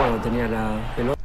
lado tenía la pelota.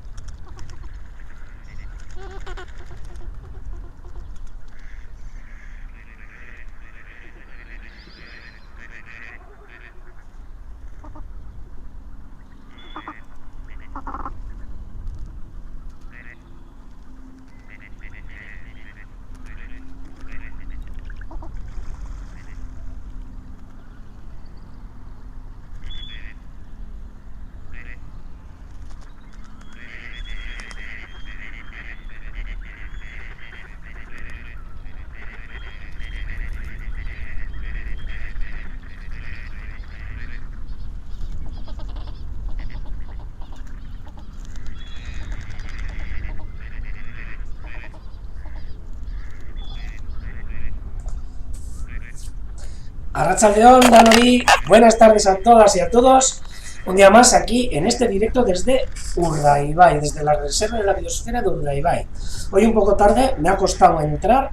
Arratsaldeon, Danori, buenas tardes a todas y a todos. Un día más aquí en este directo desde Urdaibai, desde la reserva de la biosfera de Urdaibai. Hoy un poco tarde, me ha costado entrar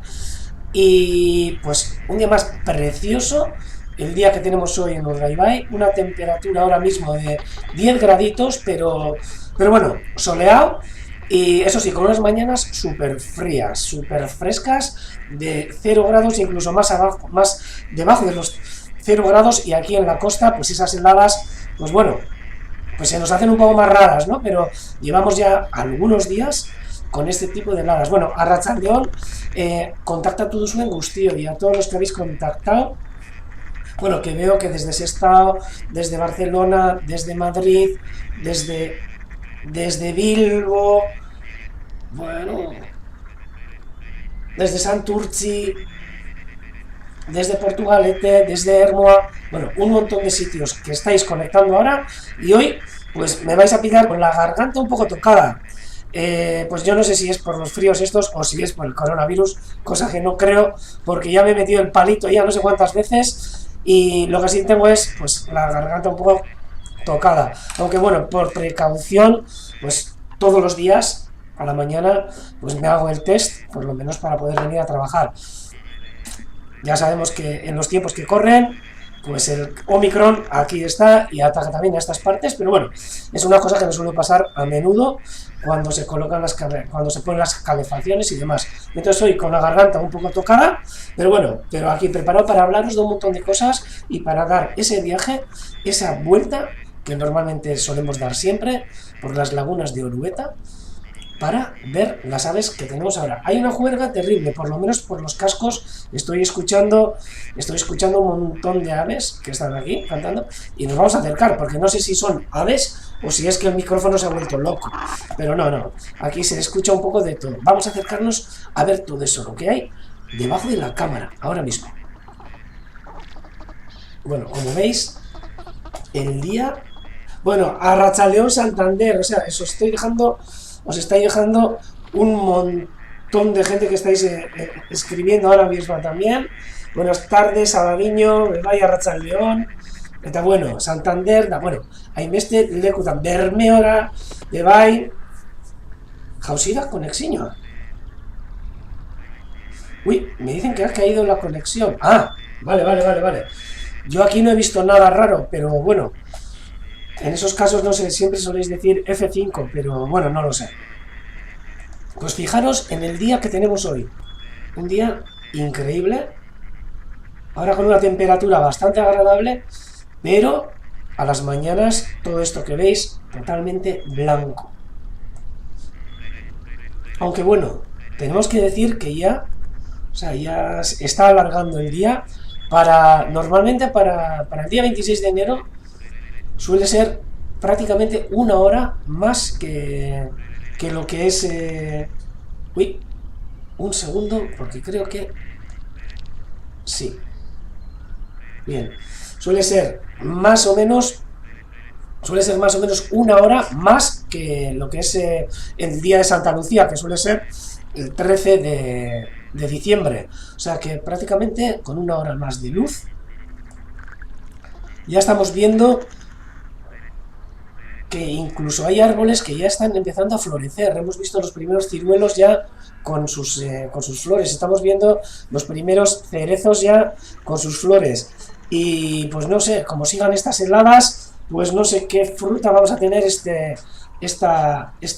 y pues un día más precioso, el día que tenemos hoy en Urdaibai, una temperatura ahora mismo de 10 graditos, pero bueno, soleado. Y eso sí, con unas mañanas súper frías, súper frescas, de 0 grados, incluso más abajo, más debajo de los 0 grados, y aquí en la costa, pues esas heladas, pues bueno, pues se nos hacen un poco más raras, ¿no? Pero llevamos ya algunos días con este tipo de heladas. Bueno, arratsaldeon, contacta a todos un gustío y a todos los que habéis contactado. Bueno, que veo que desde Sestao, desde Barcelona, desde Madrid, desde Bilbo, bueno, desde Santurci, desde Portugalete, desde Hermoa, bueno, un montón de sitios que estáis conectando ahora, y hoy pues me vais a pillar con la garganta un poco tocada. Pues yo no sé si es por los fríos estos o si es por el coronavirus, cosa que no creo, porque ya me he metido el palito ya no sé cuántas veces, y lo que sí tengo es pues la garganta un poco tocada, aunque bueno, por precaución, pues todos los días a la mañana pues me hago el test, por lo menos para poder venir a trabajar. Ya sabemos que en los tiempos que corren, pues el Omicron aquí está y ataca también a estas partes, pero bueno, es una cosa que me suele pasar a menudo cuando se colocan cuando se ponen las calefacciones y demás. Entonces hoy con la garganta un poco tocada, pero bueno, pero aquí preparado para hablaros de un montón de cosas y para dar ese viaje, esa vuelta que normalmente solemos dar siempre por las lagunas de Orueta, para ver las aves que tenemos ahora. Hay una juerga terrible, por lo menos por los cascos estoy escuchando un montón de aves que están aquí cantando, y nos vamos a acercar, porque no sé si son aves o si es que el micrófono se ha vuelto loco, pero no, aquí se escucha un poco de todo. Vamos a acercarnos a ver todo eso, lo que hay debajo de la cámara, ahora mismo. Bueno, como veis, el día... Bueno, Arratsaldeon Santander, o sea, os estáis dejando un montón de gente que estáis escribiendo ahora mismo también. Buenas tardes, Abadiño, Bebai, Arratsaldeon, eta bueno, Santander, da bueno, hainbeste lekutan, Bermeora, Bebai, Jausira, conexiño. Uy, me dicen que ha caído la conexión. Ah, vale. Yo aquí no he visto nada raro, pero bueno, en esos casos no sé, siempre soléis decir F5, pero bueno, no lo sé. Pues fijaros en el día que tenemos hoy. Un día increíble. Ahora con una temperatura bastante agradable, pero a las mañanas todo esto que veis totalmente blanco. Aunque bueno, tenemos que decir que ya se está alargando el día. Normalmente para el día 26 de enero suele ser prácticamente una hora más que lo que es... Uy, un segundo, porque creo que... Sí. Bien. Suele ser más o menos una hora más que lo que es el día de Santa Lucía, que suele ser el 13 de diciembre. O sea que prácticamente con una hora más de luz ya estamos viendo que incluso hay árboles que ya están empezando a florecer. Hemos visto los primeros ciruelos ya con sus flores. Estamos viendo los primeros cerezos ya con sus flores. Y pues no sé, como sigan estas heladas, pues no sé qué fruta vamos a tener este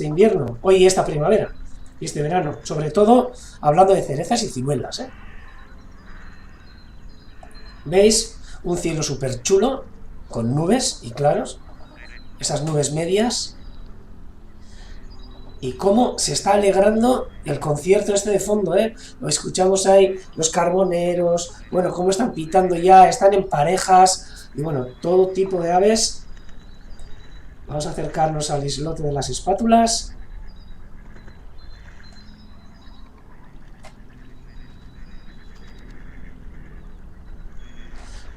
invierno, hoy esta primavera y este verano. Sobre todo hablando de cerezas y ciruelas, ¿eh? ¿Veis? Un cielo súper chulo, con nubes y claros, esas nubes medias, y cómo se está alegrando el concierto este de fondo, ¿eh? Lo escuchamos ahí, los carboneros, bueno, cómo están pitando ya, están en parejas, y bueno, todo tipo de aves. Vamos a acercarnos al islote de las espátulas.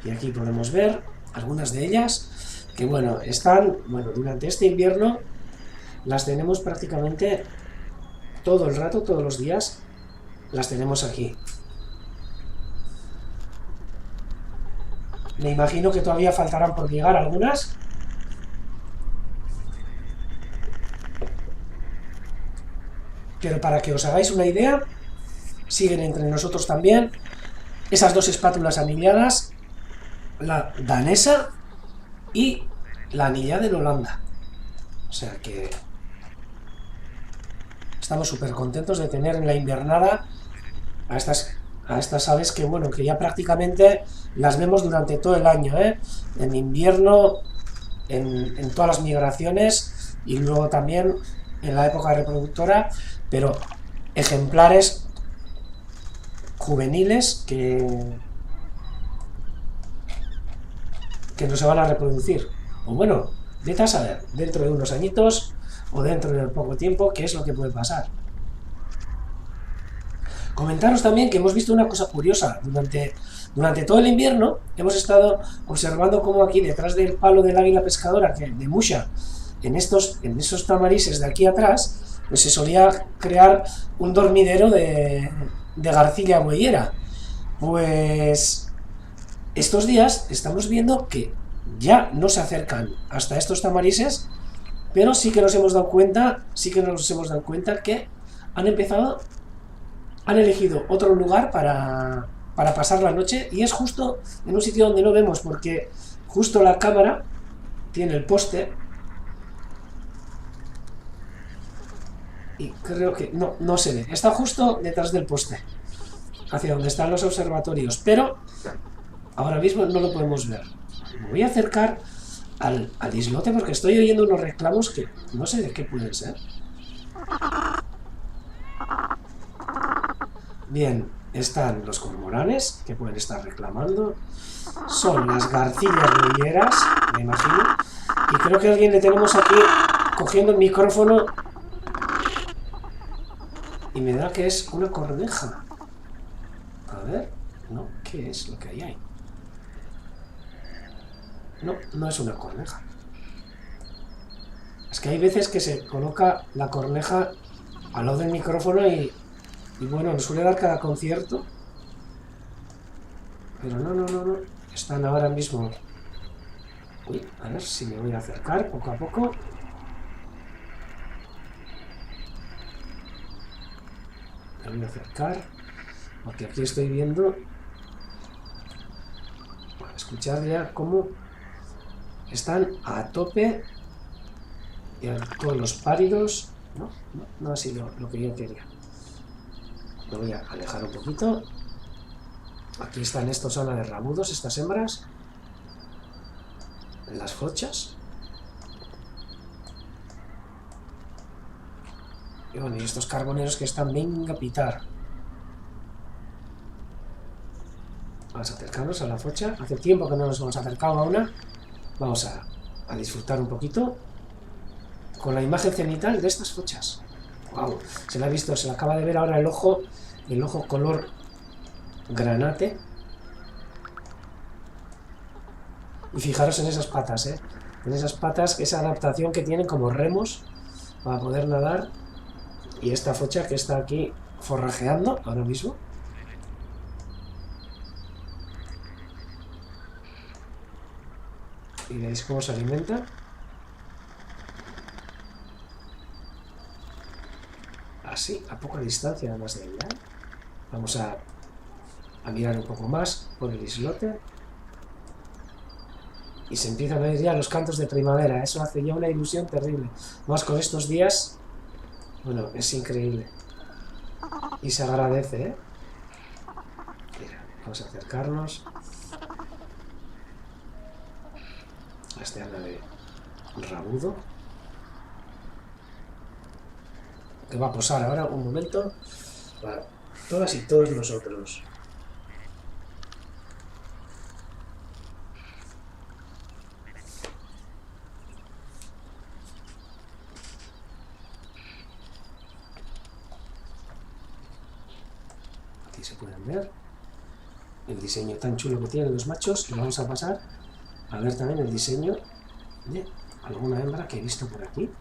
Y aquí podemos ver algunas de ellas, que bueno, están, bueno, durante este invierno las tenemos prácticamente todo el rato, todos los días, las tenemos aquí. Me imagino que todavía faltarán por llegar algunas. Pero para que os hagáis una idea, siguen entre nosotros también esas dos espátulas anilladas, la danesa y la anillada en Holanda. O sea que estamos súper contentos de tener en la invernada a estas aves que, bueno, que ya prácticamente las vemos durante todo el año, ¿eh? En invierno, en todas las migraciones y luego también en la época reproductora, pero ejemplares juveniles que no se van a reproducir. O bueno, vete a saber, dentro de unos añitos o dentro de poco tiempo, qué es lo que puede pasar. Comentaros también que hemos visto una cosa curiosa. Durante todo el invierno hemos estado observando cómo aquí detrás del palo del águila pescadora de Musha, en esos tamarises de aquí atrás, pues se solía crear un dormidero de garcilla bueyera. Pues estos días estamos viendo que ya no se acercan hasta estos tamarises, pero sí que nos hemos dado cuenta, que han elegido otro lugar para pasar la noche, y es justo en un sitio donde no vemos, porque justo la cámara tiene el poste y creo que no se ve, está justo detrás del poste, hacia donde están los observatorios, pero ahora mismo no lo podemos ver. Me voy a acercar al islote porque estoy oyendo unos reclamos que no sé de qué pueden ser. Bien, están los cormoranes que pueden estar reclamando. Son las garcillas boyeras, me imagino. Y creo que a alguien le tenemos aquí cogiendo el micrófono. Y me da que es una corneja. A ver, no, ¿qué es lo que hay ahí? No, no es una corneja. Es que hay veces que se coloca la corneja al lado del micrófono y bueno, nos suele dar cada concierto. Pero no. Están ahora mismo. Uy, a ver si me voy a acercar poco a poco. Me voy a acercar. Porque aquí estoy viendo. Bueno, escuchad ya cómo están a tope. Y todos los páridos. No ha sido lo que yo quería. Me voy a alejar un poquito. Aquí están estos ala de rabudos, estas hembras. En las fochas. Y bueno, y estos carboneros que están venga a pitar. Vamos a acercarnos a la focha. Hace tiempo que no nos hemos acercado a una. Vamos a disfrutar un poquito con la imagen cenital de estas fochas. Wow, se la ha visto, se la acaba de ver ahora el ojo color granate. Y fijaros en esas patas, en esas patas, esa adaptación que tienen como remos para poder nadar. Y esta focha que está aquí forrajeando ahora mismo. Y veis cómo se alimenta. Así, a poca distancia además de ella. Vamos a mirar un poco más por el islote. Y se empiezan a oír ya los cantos de primavera. Eso hace ya una ilusión terrible. Más con estos días. Bueno, es increíble. Y se agradece, ¿eh? Mira, vamos a acercarnos. A este ave rabudo. Que va a posar ahora un momento. Para todas y todos nosotros. Aquí se pueden ver el diseño tan chulo que tienen los machos. Y vamos a pasar a ver también el diseño de alguna hembra que he visto por aquí.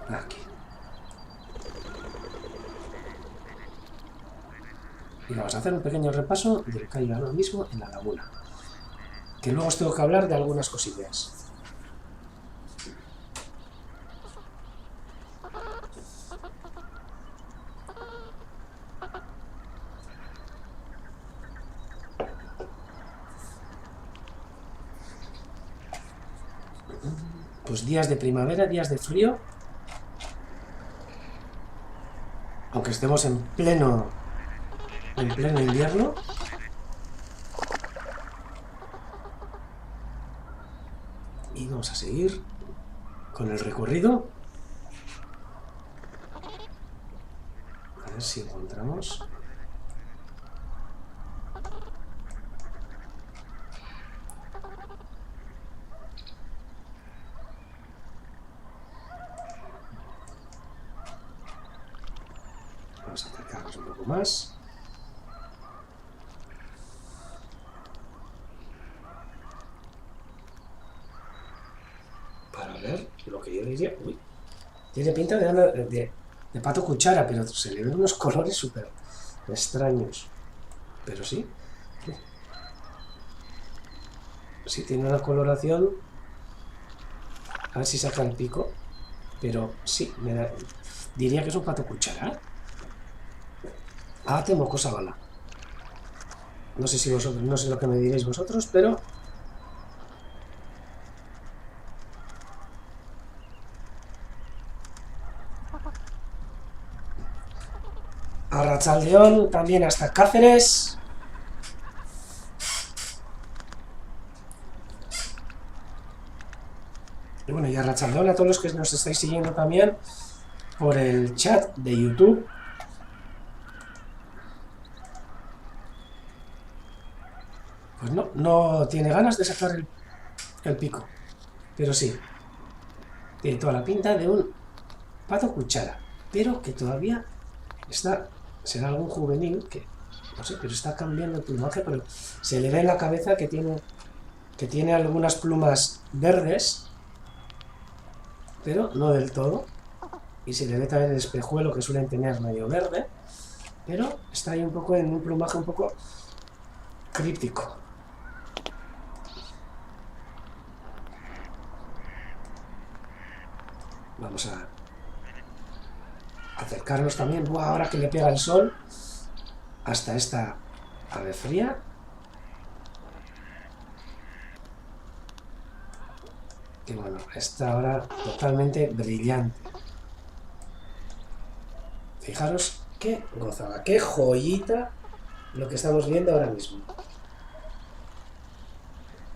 Aquí. Y vamos a hacer un pequeño repaso de lo que hay ahora mismo en la laguna. Que luego os tengo que hablar de algunas cosillas. Pues días de primavera, días de frío. Aunque estemos en pleno invierno. Y vamos a seguir con el recorrido. A ver si encontramos. Vamos a acercarnos un poco más. Para ver lo que yo diría. Uy, tiene pinta de pato cuchara, pero se le ven unos colores súper extraños. Pero sí. Sí, tiene una coloración. A ver si saca el pico. Pero sí, diría que es un pato cuchara. Ah, tengo cosa bala. No sé si vosotros, no sé lo que me diréis vosotros, pero Arratsaldeón también hasta Cáceres. Y bueno, y arratsaldeón a todos los que nos estáis siguiendo también por el chat de YouTube. Pues no tiene ganas de sacar el pico. Pero sí, tiene toda la pinta de un pato cuchara. Pero que todavía será algún juvenil que, no sé, pero está cambiando el plumaje, pero se le ve en la cabeza que tiene algunas plumas verdes, pero no del todo. Y se le ve también el espejuelo que suelen tener medio verde, pero está ahí un poco en un plumaje un poco críptico. Vamos a acercarnos también, ahora que le pega el sol, hasta esta ave fría. Que bueno, está ahora totalmente brillante. Fijaros qué gozada, qué joyita lo que estamos viendo ahora mismo.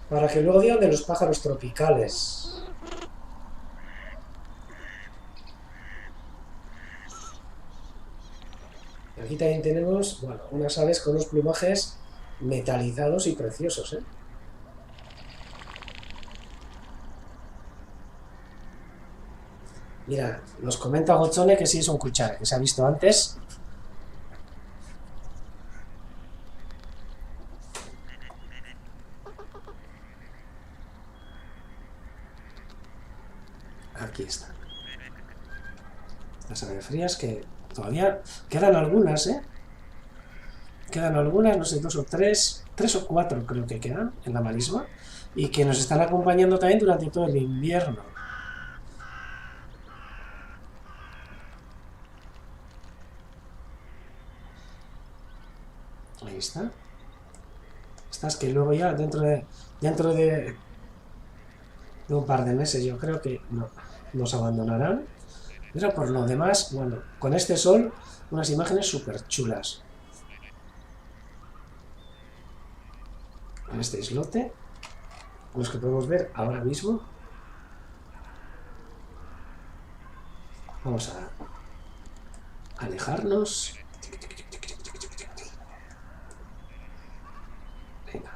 Para que luego digan de los pájaros tropicales. Aquí también tenemos, bueno, unas aves con unos plumajes metalizados y preciosos, ¿eh? Mira, nos comenta Gochone que sí es un cuchara, que se ha visto antes. Aquí está. Las aves frías que todavía quedan algunas, ¿eh? Quedan algunas, no sé, 2 o 3, 3 o 4 creo que quedan en la marisma, y que nos están acompañando también durante todo el invierno. Ahí está. Estas que luego ya dentro de un par de meses yo creo que nos abandonarán. Pero por lo demás, bueno, con este sol, unas imágenes súper chulas. En este islote, los que podemos ver ahora mismo. Vamos a alejarnos. Venga.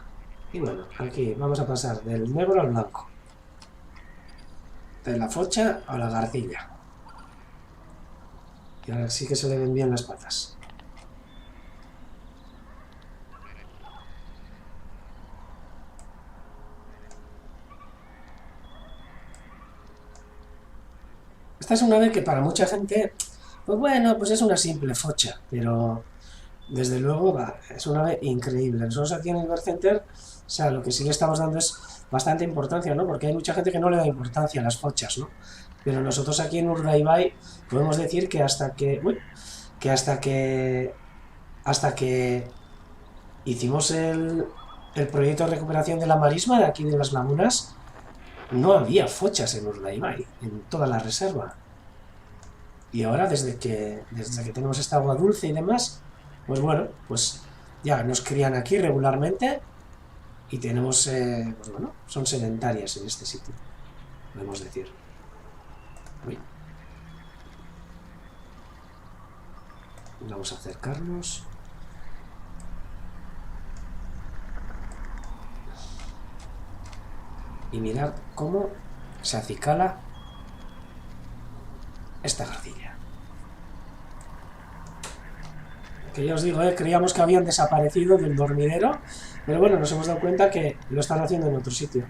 Y bueno, aquí vamos a pasar del negro al blanco. De la focha a la garcilla. Y ahora sí que se le ven bien las patas. Esta es una ave que para mucha gente, pues bueno, pues es una simple focha, pero desde luego es una ave increíble. Nosotros aquí en el Bird Center, o sea, lo que sí le estamos dando es bastante importancia, ¿no? Porque hay mucha gente que no le da importancia a las fochas, ¿no? Pero nosotros aquí en Urdaibai podemos decir que hasta que hicimos el proyecto de recuperación de la marisma de aquí de las lagunas, no había fochas en Urdaibai, en toda la reserva. Y ahora, desde que tenemos esta agua dulce y demás, pues bueno, pues ya nos crían aquí regularmente y tenemos, pues bueno, son sedentarias en este sitio, podemos decir. Uy. Vamos a acercarnos. Y mirad cómo se acicala esta garcilla. Que ya os digo, creíamos que habían desaparecido del dormidero, pero bueno, nos hemos dado cuenta que lo están haciendo en otro sitio.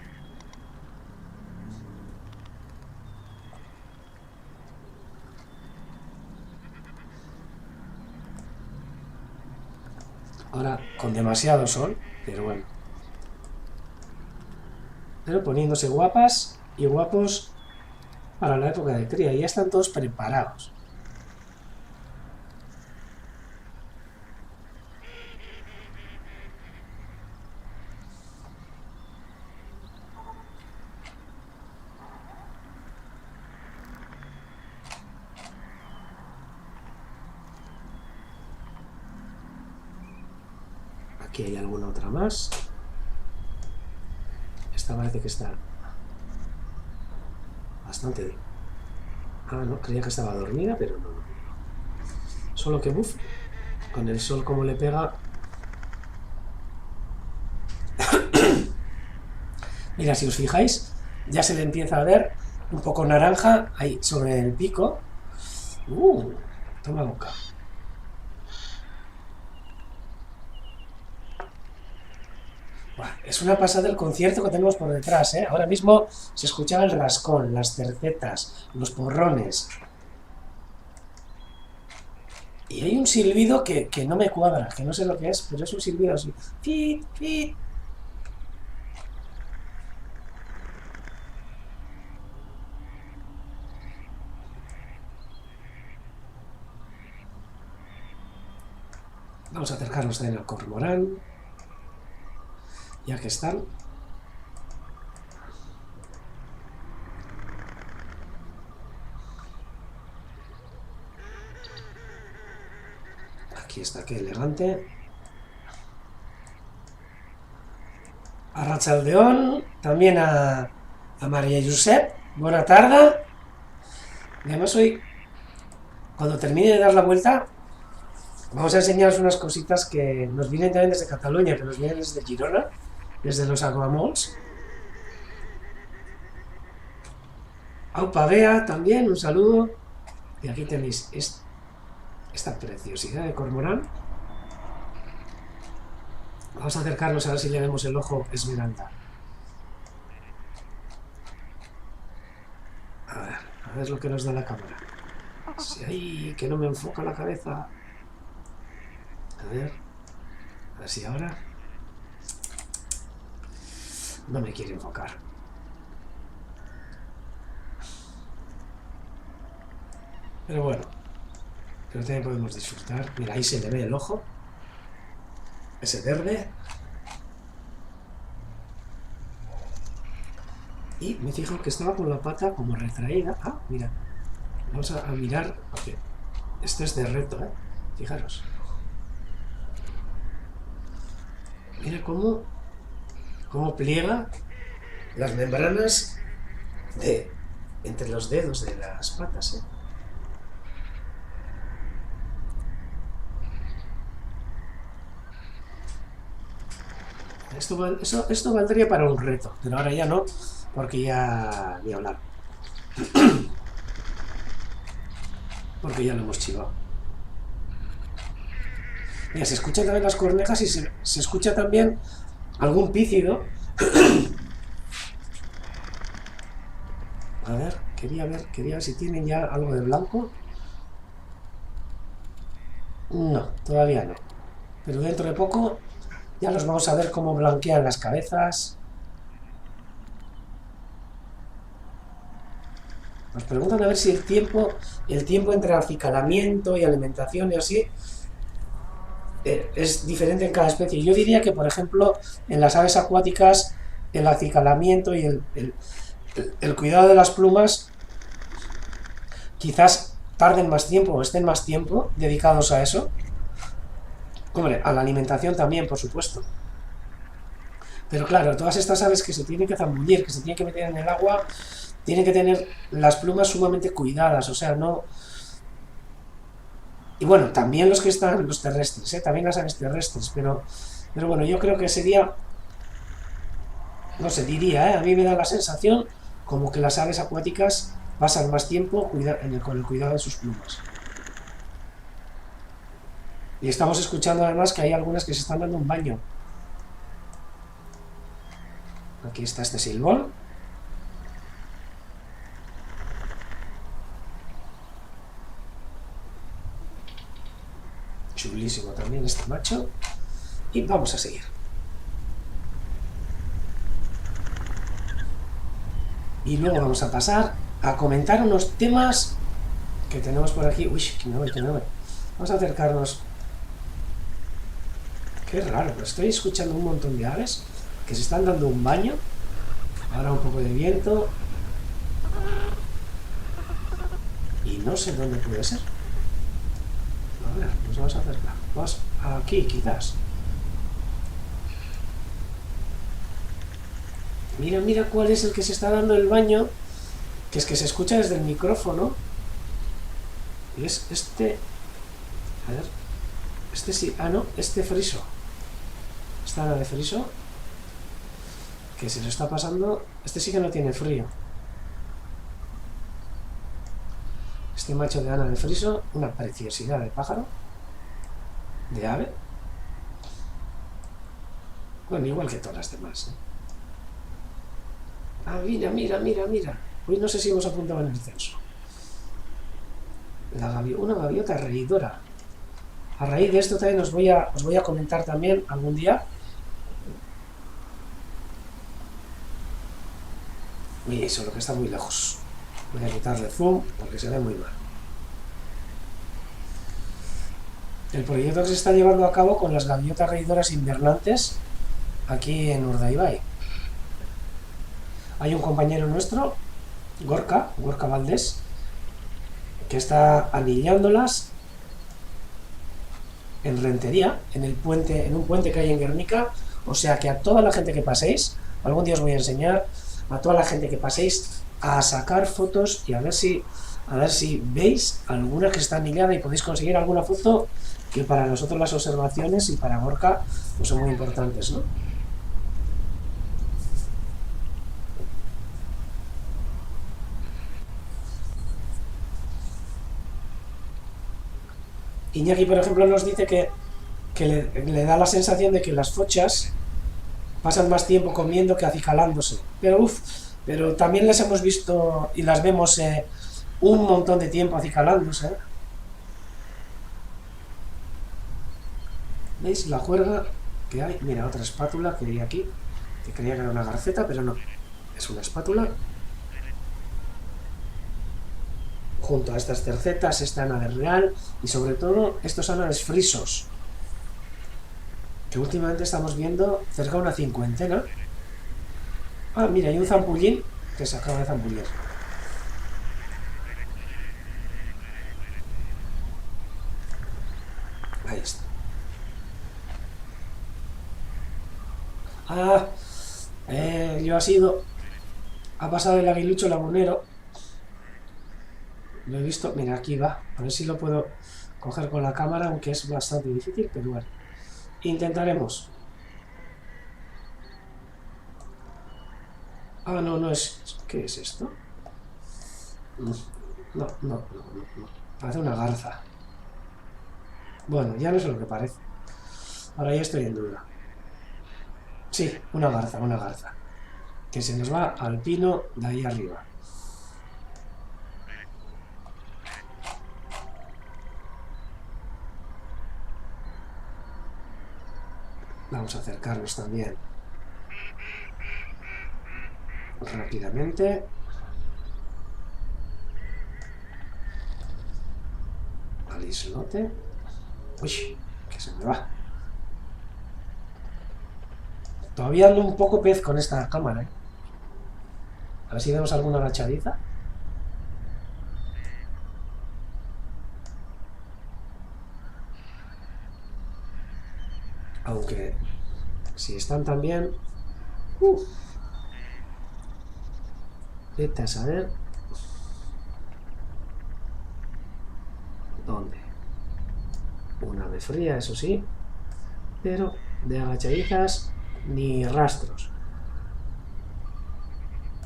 Ahora con demasiado sol, pero bueno. Pero poniéndose guapas y guapos para la época de cría. Y ya están todos preparados. Aquí hay alguna otra más. Esta parece que está bastante... Ah, no, creía que estaba dormida, pero no. Solo que, buf, con el sol como le pega... Mira, si os fijáis, ya se le empieza a ver un poco naranja ahí sobre el pico. Toma boca. Es una pasada el concierto que tenemos por detrás, ¿eh? Ahora mismo se escuchaba el rascón, las cercetas, los porrones. Y hay un silbido que no me cuadra, que no sé lo que es, pero es un silbido así. ¡Fit, fit! Vamos a acercarnos también al cormorán, ya que están. Aquí está, qué elegante. A Rachaldeón, también a María Josep, buena tarde. Y además hoy, cuando termine de dar la vuelta, vamos a enseñaros unas cositas que nos vienen también desde Cataluña, que nos vienen desde Girona, desde los Aguamols. Aupa Bea también, un saludo. Y aquí tenéis esta preciosidad de cormorán. Vamos a acercarnos a ver si le vemos el ojo esmeralda. A ver lo que nos da la cámara. Si ahí, que no me enfoca la cabeza. A ver si ahora... No me quiere enfocar. Pero bueno, pero también podemos disfrutar. Mira, ahí se le ve el ojo. Ese verde. Y me fijo que estaba con la pata como retraída. Ah, mira. Vamos a mirar. Porque esto es de reto, ¿eh? Fijaros. Mira cómo pliega las membranas de entre los dedos de las patas, ¿eh? Esto valdría para un reto, pero ahora ya no, porque ya ni hablar, porque ya lo hemos chivado. Mira, se escuchan también las cornejas y se escucha también algún pícido. A ver, quería ver si tienen ya algo de blanco. No, todavía no. Pero dentro de poco ya los vamos a ver cómo blanquean las cabezas. Nos preguntan a ver si el tiempo entre acicalamiento y alimentación y así es diferente en cada especie. Yo diría que, por ejemplo, en las aves acuáticas el acicalamiento y el cuidado de las plumas quizás tarden más tiempo o estén más tiempo dedicados a eso. Hombre, a la alimentación también, por supuesto. Pero claro, todas estas aves que se tienen que zambullir, que se tienen que meter en el agua, tienen que tener las plumas sumamente cuidadas, o sea, no... Y bueno, también los que están, los terrestres, ¿eh? También las aves terrestres, pero bueno, yo creo que sería, no sé, diría, ¿eh? A mí me da la sensación como que las aves acuáticas pasan más tiempo con el cuidado de sus plumas. Y estamos escuchando además que hay algunas que se están dando un baño. Aquí está este silbón. Chulísimo también este macho. Y vamos a seguir. Y luego vamos a pasar a comentar unos temas que tenemos por aquí. Uy, que me voy. Vamos a acercarnos. Qué raro, pero estoy escuchando un montón de aves que se están dando un baño. Ahora un poco de viento. Y no sé dónde puede ser. A ver, nos vamos a acercar. Vamos aquí, quizás. Mira cuál es el que se está dando el baño. Que es que se escucha desde el micrófono. Y es este... A ver. Este sí... Ah, no. Este friso. Esta ana de friso. Que se lo está pasando... Este sí que no tiene frío. Este macho de ana de friso. Una preciosidad de pájaro. De ave. Bueno, igual que todas las demás, ¿eh? Ah, mira. Hoy no sé si hemos apuntado en el censo. Una gaviota reidora. A raíz de esto también os voy a comentar también algún día. Uy, solo que está muy lejos. Voy a quitarle zoom porque se ve muy mal. El proyecto que se está llevando a cabo con las gaviotas reidoras invernantes aquí en Urdaibai. Hay un compañero nuestro, Gorka Valdés, que está anillándolas en Rentería, en un puente que hay en Guernica. O sea que a toda la gente que paséis, algún día os voy a enseñar, a toda la gente que paséis a sacar fotos y a ver si veis alguna que está anillada y podéis conseguir alguna foto que para nosotros las observaciones y para Gorka pues son muy importantes, ¿no? Iñaki, por ejemplo, nos dice que le da la sensación de que las fochas pasan más tiempo comiendo que acicalándose. Pero también les hemos visto y las vemos un montón de tiempo acicalándose. ¿Veis la juerga que hay? Mira, otra espátula que hay aquí, que creía que era una garceta, pero no, es una espátula. Junto a estas cercetas, esta ana de real y sobre todo estos ananes frisos, que últimamente estamos viendo cerca de una cincuentena. Ah, mira, hay un zampullín que se acaba de zambullir. Ahí está. Ah, yo ha pasado el aguilucho lagunero. Lo he visto, mira, aquí va. A ver si lo puedo coger con la cámara, aunque es bastante difícil, pero bueno. Intentaremos. Ah, no, no es... ¿Qué es esto? No, no, no, no. Parece una garza. Bueno, ya no sé lo que parece. Ahora ya estoy en duda. Sí, una garza, una garza. Que se nos va al pino de ahí arriba. Vamos a acercarnos también rápidamente al islote. Uy, que se me va. Todavía ando un poco pez con esta cámara, ¿eh? A ver si vemos alguna agachadiza. Aunque si están también... vete a saber dónde. Una ave fría, eso sí, pero de agachadizas ni rastros.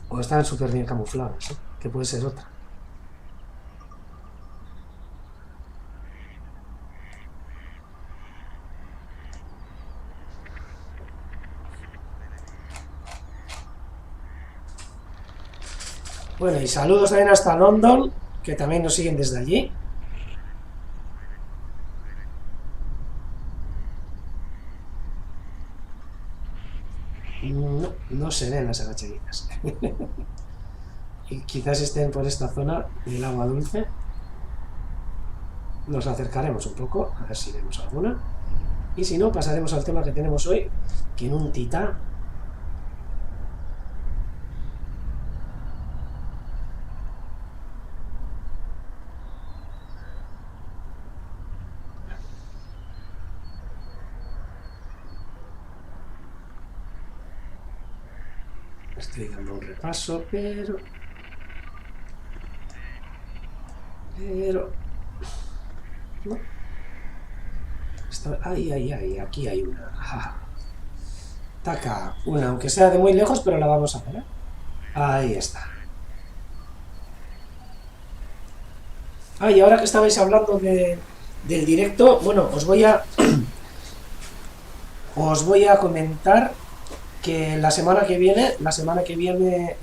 O están súper bien camufladas, ¿eh? Que puede ser otra. Bueno, y saludos también hasta London, que también nos siguen desde allí. No, no se ven las agachaditas. Y quizás estén por esta zona del agua dulce. Nos acercaremos un poco, a ver si vemos alguna. Y si no, pasaremos al tema que tenemos hoy, que en un titán. Estoy dando un repaso, pero... No. Ahí, aquí hay una. Taca, una, aunque sea de muy lejos, pero la vamos a ver, ¿eh? Ahí está. Y ahora que estabais hablando del directo, bueno, os voy a comentar que la semana que viene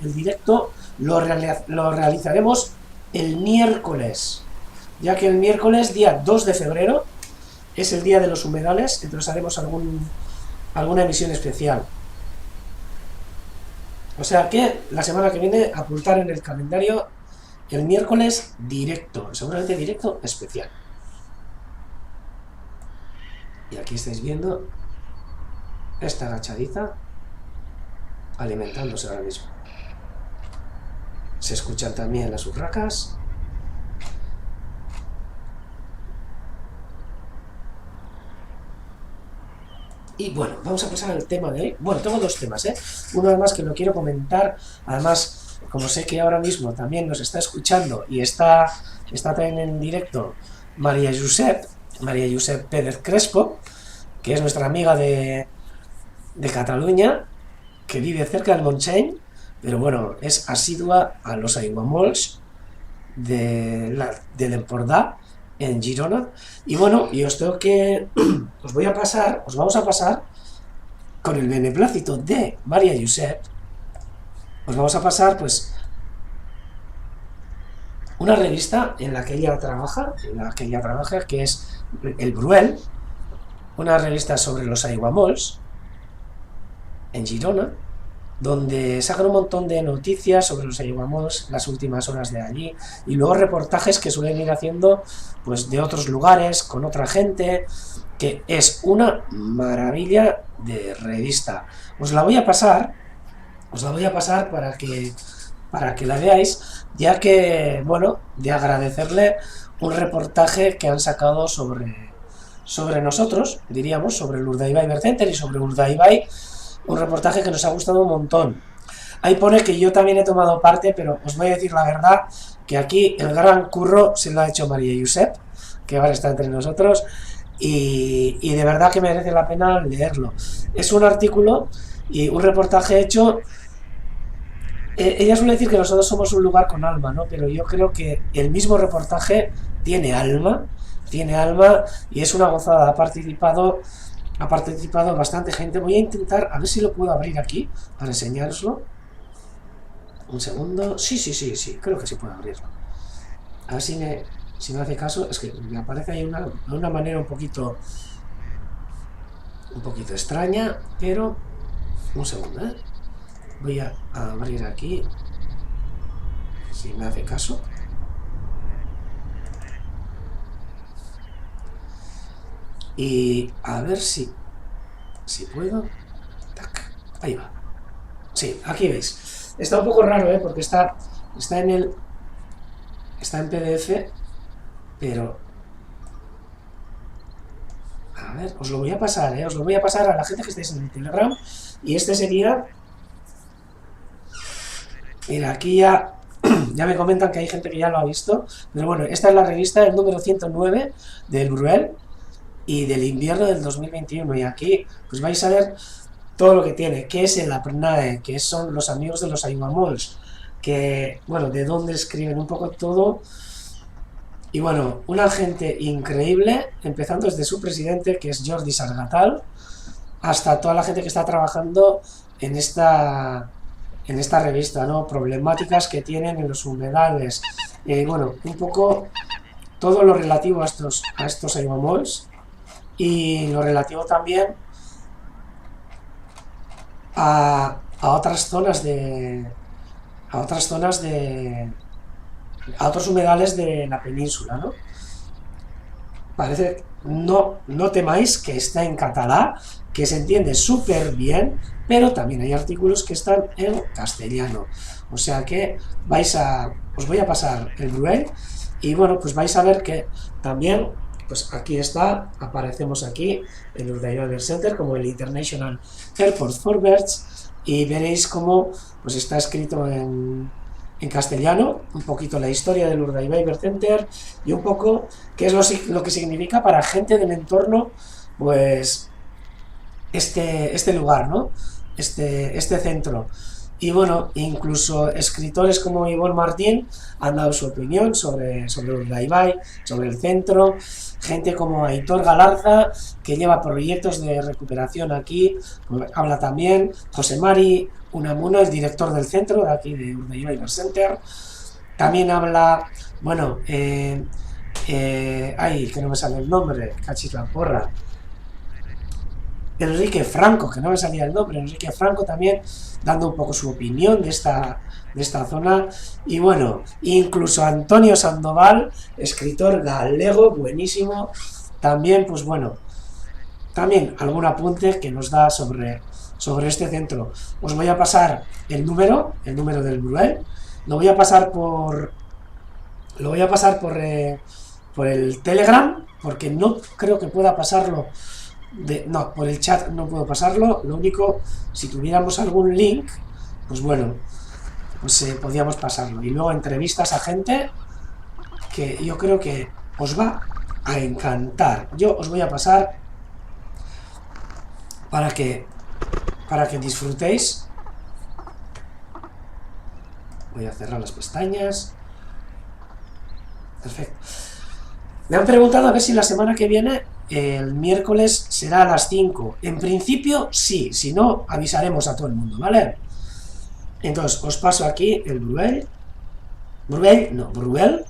el directo lo realizaremos el miércoles, ya que el miércoles, día 2 de febrero, es el día de los humedales, entonces haremos alguna emisión especial. O sea que la semana que viene apuntar en el calendario el miércoles directo, seguramente directo especial. Y aquí estáis viendo esta agachadiza alimentándose ahora mismo. Se escuchan también las urracas. Y bueno, vamos a pasar al tema de hoy. Bueno, tengo dos temas, ¿eh? Uno además que lo quiero comentar. Además, como sé que ahora mismo también nos está escuchando y está también en directo María Josep Pérez Crespo, que es nuestra amiga de Cataluña, que vive cerca del Montseny, pero bueno, es asidua a los aiguamolls del Empordà, en Girona. Y bueno, y os vamos a pasar con el beneplácito de María Josep, os vamos a pasar pues una revista en la que ella trabaja, que es el Bruel, una revista sobre los aiguamolls en Girona, donde sacan un montón de noticias sobre los aiguamolls, las últimas horas de allí, y luego reportajes que suelen ir haciendo pues de otros lugares, con otra gente, que es una maravilla de revista. Os la voy a pasar para que para que la veáis, ya que, bueno, de agradecerle un reportaje que han sacado sobre nosotros, diríamos, sobre el Urdaibai Bird Center y sobre Urdaibai, un reportaje que nos ha gustado un montón. Ahí pone que yo también he tomado parte, pero os voy a decir la verdad, que aquí el gran curro se lo ha hecho María Josep, que ahora está entre nosotros, y de verdad que merece la pena leerlo. Es un artículo y un reportaje hecho. Ella suele decir que nosotros somos un lugar con alma, ¿no? Pero yo creo que el mismo reportaje tiene alma y es una gozada. Ha participado bastante gente. Voy a intentar, a ver si lo puedo abrir aquí para enseñároslo. Un segundo. Sí, sí, sí, sí, creo que sí puedo abrirlo. A ver si me hace caso. Es que me aparece ahí una manera un poquito extraña, pero un segundo, ¿eh? Voy a abrir aquí, si me hace caso. Y a ver si puedo. Tac, ahí va. Sí, aquí veis. Está un poco raro, ¿eh? Porque está en PDF, pero a ver, os lo voy a pasar, ¿eh? Os lo voy a pasar a la gente que estáis en el Telegram. Y este sería. Mira, aquí ya me comentan que hay gente que ya lo ha visto. Pero bueno, esta es la revista, el número 109 del Bruel y del invierno del 2021. Y aquí pues vais a ver todo lo que tiene, qué es el APNAE, qué son los amigos de los Aiguamols, que, bueno, de dónde escriben un poco todo. Y bueno, una gente increíble, empezando desde su presidente, que es Jordi Sargatal, hasta toda la gente que está trabajando en esta revista, ¿no? Problemáticas que tienen en los humedales. Bueno, un poco todo lo relativo a estos Aiguamols y lo relativo también a otras zonas a otros humedales de la península, ¿no? Parece, no temáis que está en catalá, que se entiende súper bien, pero también hay artículos que están en castellano. O sea que os voy a pasar el Bruel y bueno, pues vais a ver que también, pues aquí aparecemos aquí, el Urdaibai Bird Center como el International Airport for Birds y veréis cómo pues está escrito en castellano, un poquito la historia del Urdaibai Bird Center y un poco qué es lo que significa para gente del entorno, pues este lugar, ¿no? Este centro. Y bueno, incluso escritores como Ivonne Martín han dado su opinión sobre Urdaibai, sobre el centro. Gente como Aitor Galarza, que lleva proyectos de recuperación aquí, pues, habla también. José Mari Unamuno, el director del centro de aquí de Urdaibai Bird Center. También habla, bueno, ay, que no me sale el nombre, cachis la porra. Enrique Franco, que no me salía el nombre, Enrique Franco también dando un poco su opinión de esta zona. Y bueno, incluso Antonio Sandoval, escritor galego, buenísimo, también, pues bueno, también algún apunte que nos da sobre este centro. Os voy a pasar el número del Bruel, lo voy a pasar por el Telegram, porque no creo que pueda pasarlo no, por el chat no puedo pasarlo. Lo único, si tuviéramos algún link, pues bueno, pues podíamos pasarlo. Y luego entrevistas a gente que yo creo que os va a encantar. Yo os voy a pasar para que disfrutéis. Voy a cerrar las pestañas. Perfecto. Me han preguntado a ver si la semana que viene, el miércoles, será a las 5. En principio, sí. Si no, avisaremos a todo el mundo, ¿vale? Entonces, os paso aquí el Bruel. Bruel.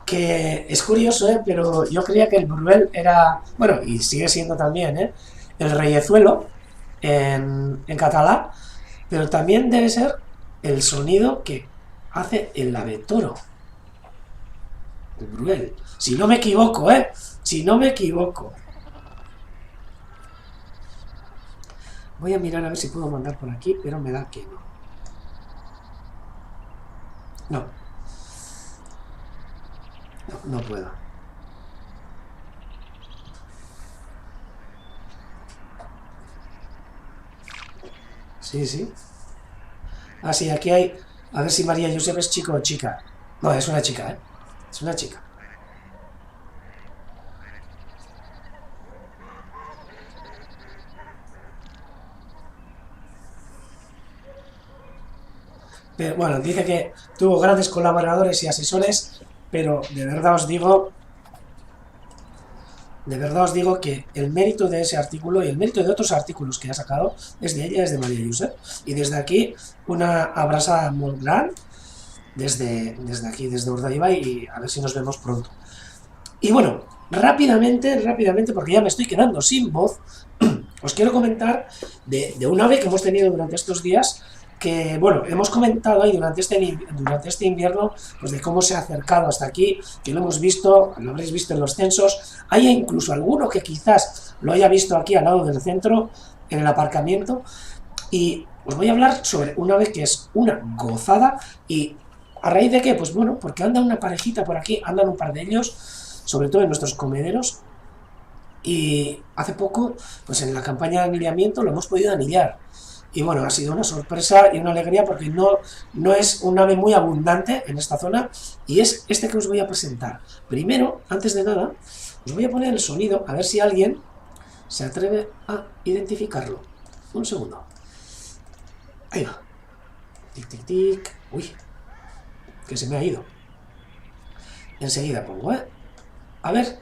Que es curioso, pero yo creía que el Bruel era... Bueno, y sigue siendo también, el reyezuelo en catalán. Pero también debe ser el sonido que hace el abetoro. El Bruel. Si no me equivoco, si no me equivoco. Voy a mirar a ver si puedo mandar por aquí, pero me da que no. No, no puedo. Sí, sí. Ah, sí, aquí hay... A ver si María Josep es chico o chica. No, es una chica, ¿eh? Es una chica. Pero, bueno, dice que tuvo grandes colaboradores y asesores, pero de verdad os digo que el mérito de ese artículo y el mérito de otros artículos que ha sacado es de ella, es de María Josep. Y desde aquí, una abrazada muy grande desde aquí, desde Urdaibai, y a ver si nos vemos pronto. Y bueno, rápidamente, porque ya me estoy quedando sin voz, os quiero comentar de un ave que hemos tenido durante estos días, que, bueno, hemos comentado ahí durante este invierno, pues de cómo se ha acercado hasta aquí, que lo hemos visto, lo habréis visto en los censos, hay incluso alguno que quizás lo haya visto aquí al lado del centro, en el aparcamiento, y os voy a hablar sobre un ave que es una gozada, y ¿a raíz de qué? Pues bueno, porque anda una parejita por aquí, andan un par de ellos, sobre todo en nuestros comederos, y hace poco, pues en la campaña de anillamiento lo hemos podido anillar. Y bueno, ha sido una sorpresa y una alegría porque no es un ave muy abundante en esta zona y es este que os voy a presentar. Primero, antes de nada, os voy a poner el sonido a ver si alguien se atreve a identificarlo. Un segundo. Ahí va. Tic, tic, tic. Uy, que se me ha ido. Enseguida pongo, ¿eh? A ver,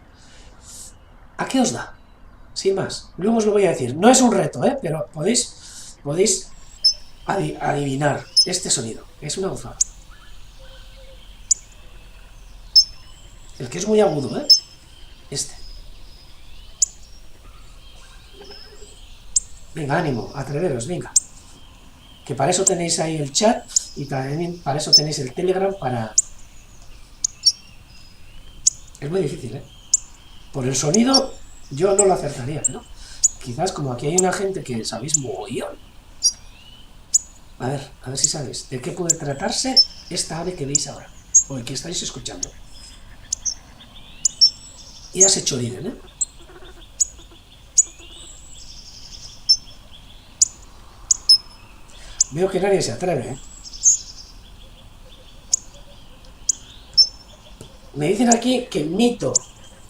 ¿a qué os da? Sin más, luego os lo voy a decir. No es un reto, ¿eh? Pero podéis adivinar este sonido. Es una gozada. El que es muy agudo, ¿eh? Este. Venga, ánimo, atreveros, venga. Que para eso tenéis ahí el chat y también para eso tenéis el Telegram para... Es muy difícil, ¿eh? Por el sonido yo no lo acertaría, pero quizás como aquí hay una gente que sabéis mogollón. A ver si sabéis de qué puede tratarse esta ave que veis ahora, o el que estáis escuchando. Y ya se choriren, ¿eh? Veo que nadie se atreve, ¿eh? Me dicen aquí que mito.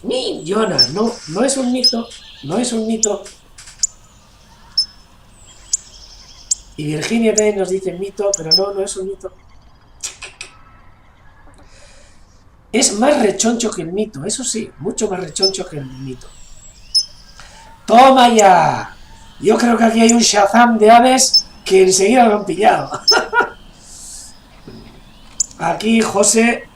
Ni Jonas, no, no es un mito, no es un mito. Y Virginia también nos dice mito, pero no, no es un mito. Es más rechoncho que el mito, eso sí, mucho más rechoncho que el mito. ¡Toma ya! Yo creo que aquí hay un Shazam de aves que enseguida lo han pillado. Aquí José,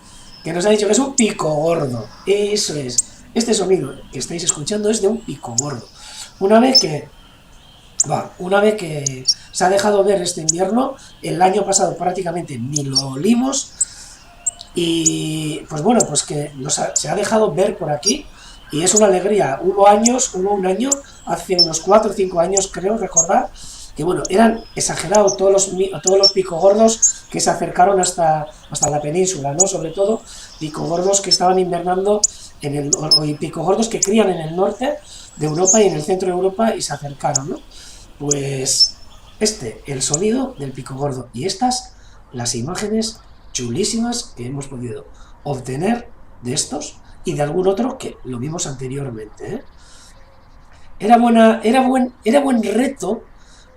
que nos ha dicho que es un pico gordo. Eso es. Este sonido que estáis escuchando es de un pico gordo. Una vez que se ha dejado ver este invierno, el año pasado prácticamente ni lo olimos, y pues bueno, pues que se ha dejado ver por aquí, y es una alegría. Hubo un año, hace unos 4 o 5 años creo recordar, que bueno, eran exagerados todos los picogordos que se acercaron hasta la península, ¿no? Sobre todo picogordos que estaban invernando y picogordos que crían en el norte de Europa y en el centro de Europa y se acercaron, ¿no? Pues el sonido del picogordo y las imágenes chulísimas que hemos podido obtener de estos y de algún otro que lo vimos anteriormente, ¿eh? Era buen reto,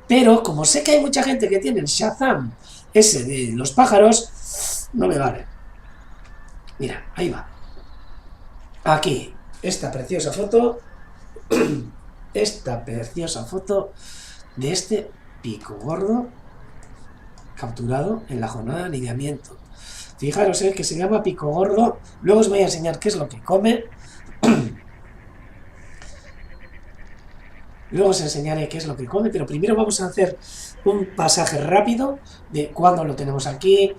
pero como sé que hay mucha gente que tiene el Shazam ese de los pájaros, no me vale. Mira, ahí va. Aquí, esta preciosa foto de este pico gordo capturado en la jornada de anidamiento. Fijaros, que se llama pico gordo. Luego os voy a enseñar qué es lo que come. Luego os enseñaré qué es lo que come, pero primero vamos a hacer un pasaje rápido de cuándo lo tenemos aquí.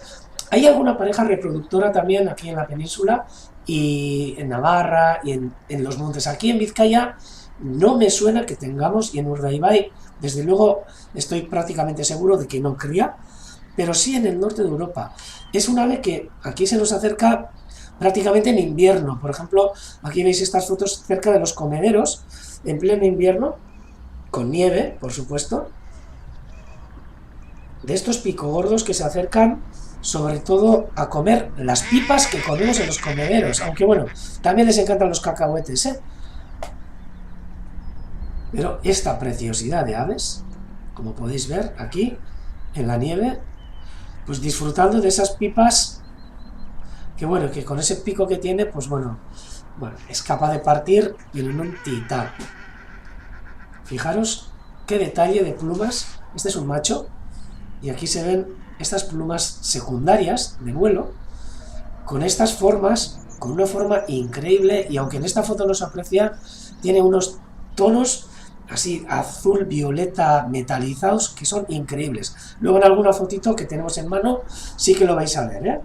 Hay alguna pareja reproductora también aquí en la península y en Navarra y en los montes. Aquí en Vizcaya no me suena que tengamos, y en Urdaibai desde luego estoy prácticamente seguro de que no cría, pero sí en el norte de Europa. Es un ave que aquí se nos acerca prácticamente en invierno. Por ejemplo, aquí veis estas fotos cerca de los comederos, en pleno invierno, con nieve, por supuesto, de estos picogordos que se acercan sobre todo a comer las pipas que comemos en los comederos. Aunque bueno, también les encantan los cacahuetes, ¿eh? Pero esta preciosidad de aves, como podéis ver aquí, en la nieve, pues disfrutando de esas pipas que bueno, que con ese pico que tiene, pues bueno, es capaz de partir en un titán. Fijaros qué detalle de plumas. Este es un macho y aquí se ven estas plumas secundarias de vuelo con estas formas, con una forma increíble, y aunque en esta foto no se aprecia, tiene unos tonos así azul, violeta, metalizados, que son increíbles. Luego en alguna fotito que tenemos en mano sí que lo vais a ver, ¿eh?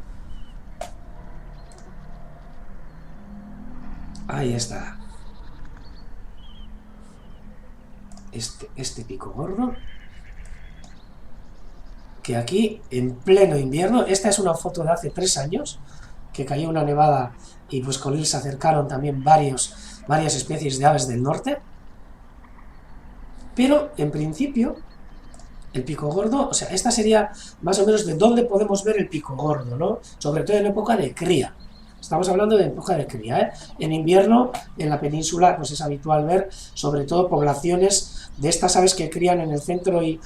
Ahí está. Este pico gordo, que aquí en pleno invierno, esta es una foto de hace 3 años, que cayó una nevada y pues con él se acercaron también varias especies de aves del norte. Pero en principio el pico gordo, o sea, esta sería más o menos de dónde podemos ver el pico gordo, ¿no? Sobre todo en época de cría. Estamos hablando de época de cría, ¿eh? En invierno, en la península, pues es habitual ver sobre todo poblaciones de estas aves que crían en el centro y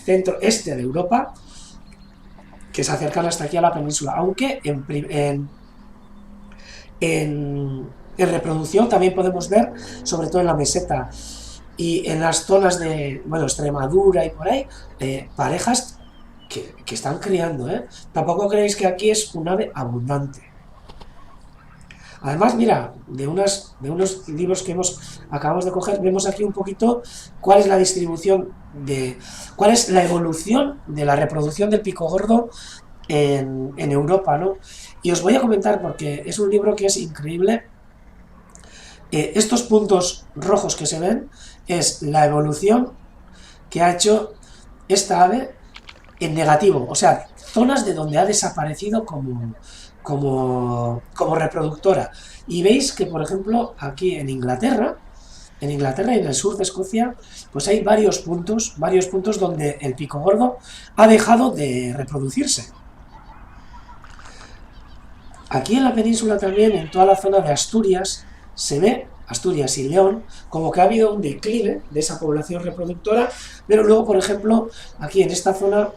centro-este de Europa, que se acercan hasta aquí a la península, aunque en reproducción también podemos ver, sobre todo en la meseta y en las zonas de, bueno, Extremadura y por ahí, parejas que están criando, ¿eh? Tampoco creéis que aquí es un ave abundante. Además, mira, de unos libros que acabamos de coger, vemos aquí un poquito cuál es la distribución cuál es la evolución de la reproducción del pico gordo en Europa, ¿no? Y os voy a comentar porque es un libro que es increíble. Estos puntos rojos que se ven es la evolución que ha hecho esta ave en negativo, o sea, zonas de donde ha desaparecido como reproductora. Y veis que, por ejemplo, aquí en Inglaterra y en el sur de Escocia, pues hay varios puntos donde el pico gordo ha dejado de reproducirse. Aquí en la península también, en toda la zona de Asturias, se ve, Asturias y León, como que ha habido un declive de esa población reproductora, pero luego, por ejemplo, aquí en esta zona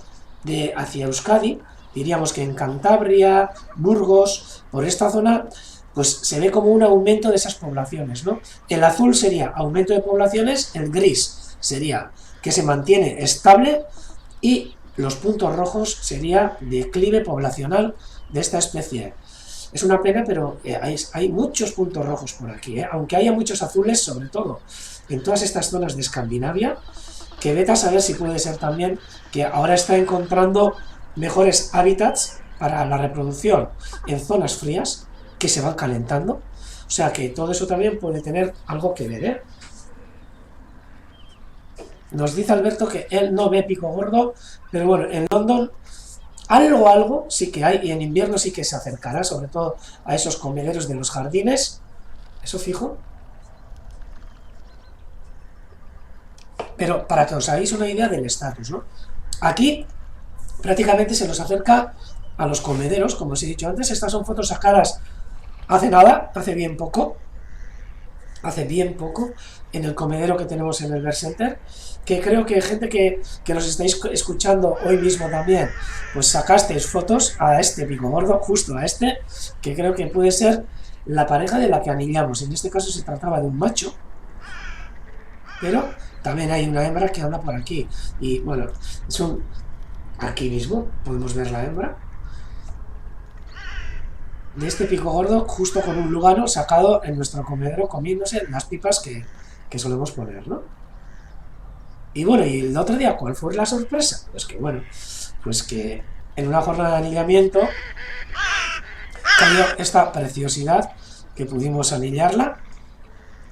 hacia Euskadi, diríamos que en Cantabria, Burgos, por esta zona, pues se ve como un aumento de esas poblaciones, ¿no? El azul sería aumento de poblaciones, el gris sería que se mantiene estable y los puntos rojos sería declive poblacional de esta especie. Es una pena, pero hay muchos puntos rojos por aquí, ¿eh? Aunque haya muchos azules, sobre todo en todas estas zonas de Escandinavia, que vete a saber si puede ser también que ahora está encontrando mejores hábitats para la reproducción en zonas frías que se van calentando. O sea que todo eso también puede tener algo que ver, ¿eh? Nos dice Alberto que él no ve pico gordo, pero bueno, en London algo sí que hay, y en invierno sí que se acercará, sobre todo a esos comederos de los jardines, eso fijo. Pero para que os hagáis una idea del estatus, ¿no? Aquí prácticamente se nos acerca a los comederos, como os he dicho antes. Estas son fotos sacadas hace nada, hace bien poco, en el comedero que tenemos en el Bear Center, que creo que gente que nos estáis escuchando hoy mismo también, pues sacasteis fotos a este pico gordo, justo a este, que creo que puede ser la pareja de la que anillamos. En este caso se trataba de un macho, pero también hay una hembra que anda por aquí. Y bueno, aquí mismo podemos ver la hembra de este pico gordo, justo con un lugano sacado en nuestro comedero, comiéndose las pipas que solemos poner, ¿no? Y bueno, y el otro día, ¿cuál fue la sorpresa? Pues que bueno, pues que en una jornada de anillamiento cayó esta preciosidad que pudimos anillarla.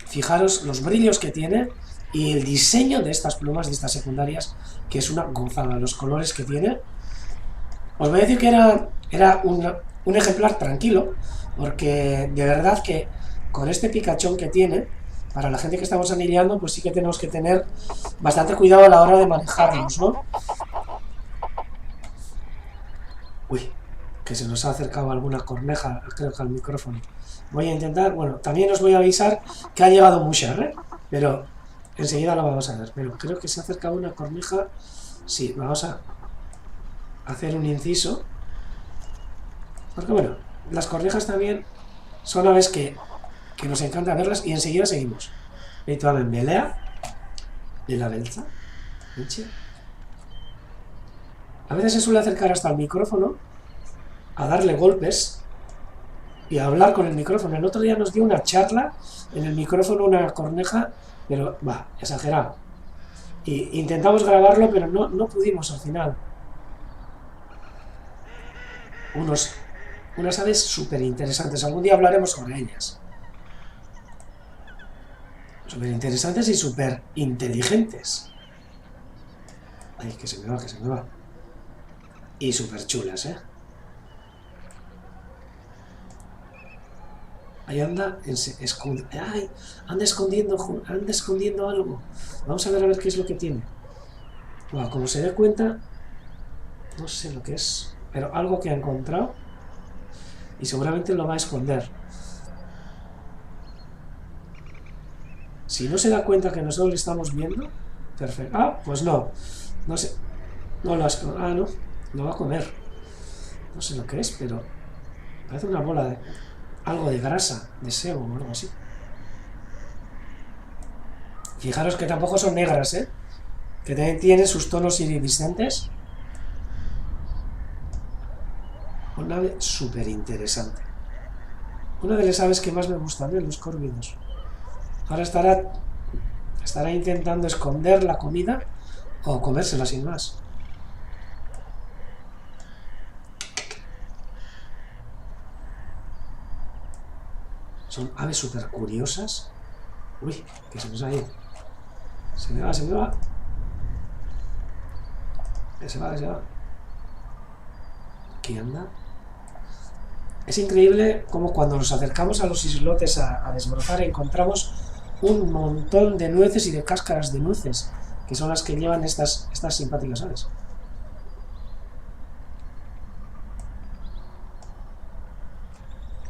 Fijaros los brillos que tiene y el diseño de estas plumas, de estas secundarias, que es una gozada, los colores que tiene. Os voy a decir que era un ejemplar tranquilo, porque de verdad que con este picachón que tiene, para la gente que estamos anillando, pues sí que tenemos que tener bastante cuidado a la hora de manejarlos, ¿no? Uy, que se nos ha acercado alguna corneja, creo que al micrófono. Voy a intentar, bueno, también os voy a avisar que ha llegado Mushar, ¿eh? Pero enseguida lo vamos a ver. Pero creo que se ha acercado una corneja. Sí, vamos a hacer un inciso. Porque bueno, las cornejas también son aves que nos encanta verlas y enseguida seguimos. Habitualmente Belea, de la Belza, Meche. A veces se suele acercar hasta el micrófono a darle golpes y a hablar con el micrófono. El otro día nos dio una charla en el micrófono una corneja, pero va, exagerado. Y intentamos grabarlo, pero no pudimos al final. Unas aves súper interesantes. Algún día hablaremos sobre ellas. Súper interesantes y súper inteligentes. Ay, que se me va, que se me va. Y súper chulas, ¿eh? Ahí anda, ¡ay! Anda escondiendo algo. Vamos a ver qué es lo que tiene. Bueno, como se dé cuenta, no sé lo que es, pero algo que ha encontrado y seguramente lo va a esconder. Si no se da cuenta que nosotros le estamos viendo, perfecto. Ah, pues no. No sé. No lo has. Ah, no. Lo va a comer. No sé lo que es, pero parece una bola de algo de grasa, de sebo o algo así. Fijaros que tampoco son negras, ¿eh? Que también tienen sus tonos iridiscentes. Una ave súper interesante. Una de las aves que más me gustan, ¿eh? Los córvidos. Ahora estará intentando esconder la comida o comérsela sin más. Son aves súper curiosas. Uy, que se nos ha ido. Se me va, se me va. Que se va, que se va. Aquí anda. Es increíble cómo cuando nos acercamos a los islotes a desbrozar encontramos un montón de nueces y de cáscaras de nueces, que son las que llevan estas simpáticas aves.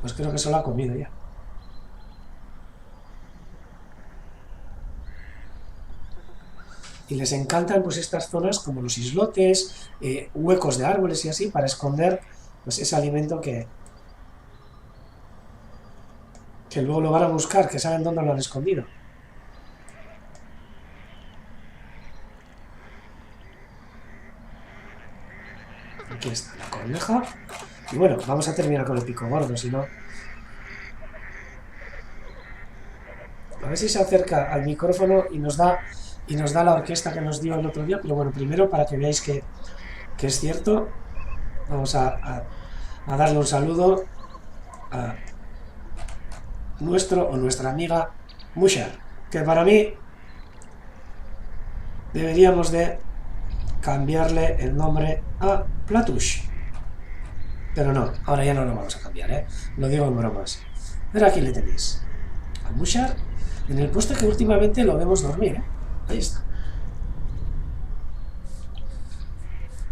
Pues creo que se lo ha comido ya. Y les encantan pues estas zonas como los islotes, huecos de árboles y así, para esconder pues ese alimento que luego lo van a buscar, que saben dónde lo han escondido. Aquí está la corneja. Y bueno, vamos a terminar con el pico gordo, si no... A ver si se acerca al micrófono y nos da la orquesta que nos dio el otro día, pero bueno, primero para que veáis que es cierto, vamos a darle un saludo a nuestro o nuestra amiga Mushar, que para mí deberíamos de cambiarle el nombre a Platush. Pero no, ahora ya no lo vamos a cambiar, ¿eh? Lo digo en bromas. Pero aquí le tenéis. A Mushar, en el puesto que últimamente lo vemos dormir, ¿eh? Ahí está.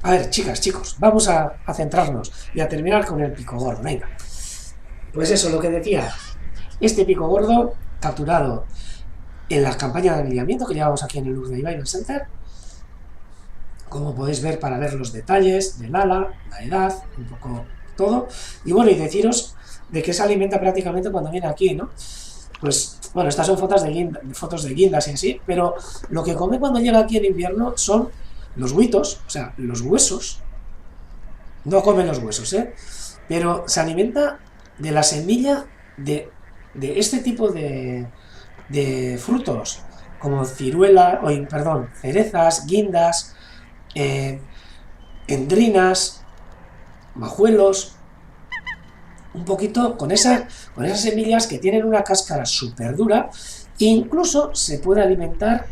A ver, chicas, chicos, vamos a centrarnos y a terminar con el pico gordo. Venga. Pues eso, lo que decía. Este pico gordo, capturado en la campaña de anillamiento que llevamos aquí en el Urdey Bible Center. Como podéis ver, para ver los detalles del ala, la edad, un poco todo. Y bueno, y deciros de qué se alimenta prácticamente cuando viene aquí, ¿no? Pues, bueno, estas son fotos de guindas y así, pero lo que come cuando llega aquí en invierno son los huitos, o sea, los huesos. No come los huesos, ¿eh? Pero se alimenta de la semilla de este tipo de frutos, como cerezas, guindas, endrinas, majuelos, un poquito con esas semillas que tienen una cáscara súper dura. Incluso se puede alimentar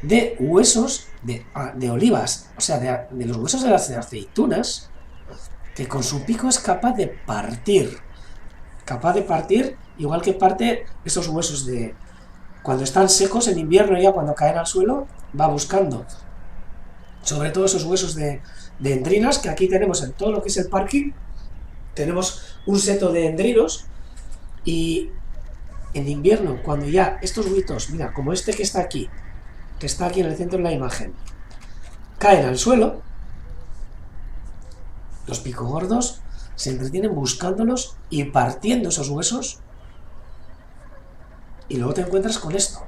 de huesos de olivas, o sea, de los huesos de las aceitunas, que con su pico es capaz de partir. Capaz de partir, igual que parte esos huesos de... Cuando están secos en invierno, ya cuando caen al suelo, va buscando. Sobre todo esos huesos de endrinas, que aquí tenemos en todo lo que es el parking. Tenemos un seto de endrinos y en invierno, cuando ya estos huitos, mira, como este que está aquí en el centro de la imagen, caen al suelo, los picogordos se entretienen buscándolos y partiendo esos huesos, y luego te encuentras con esto.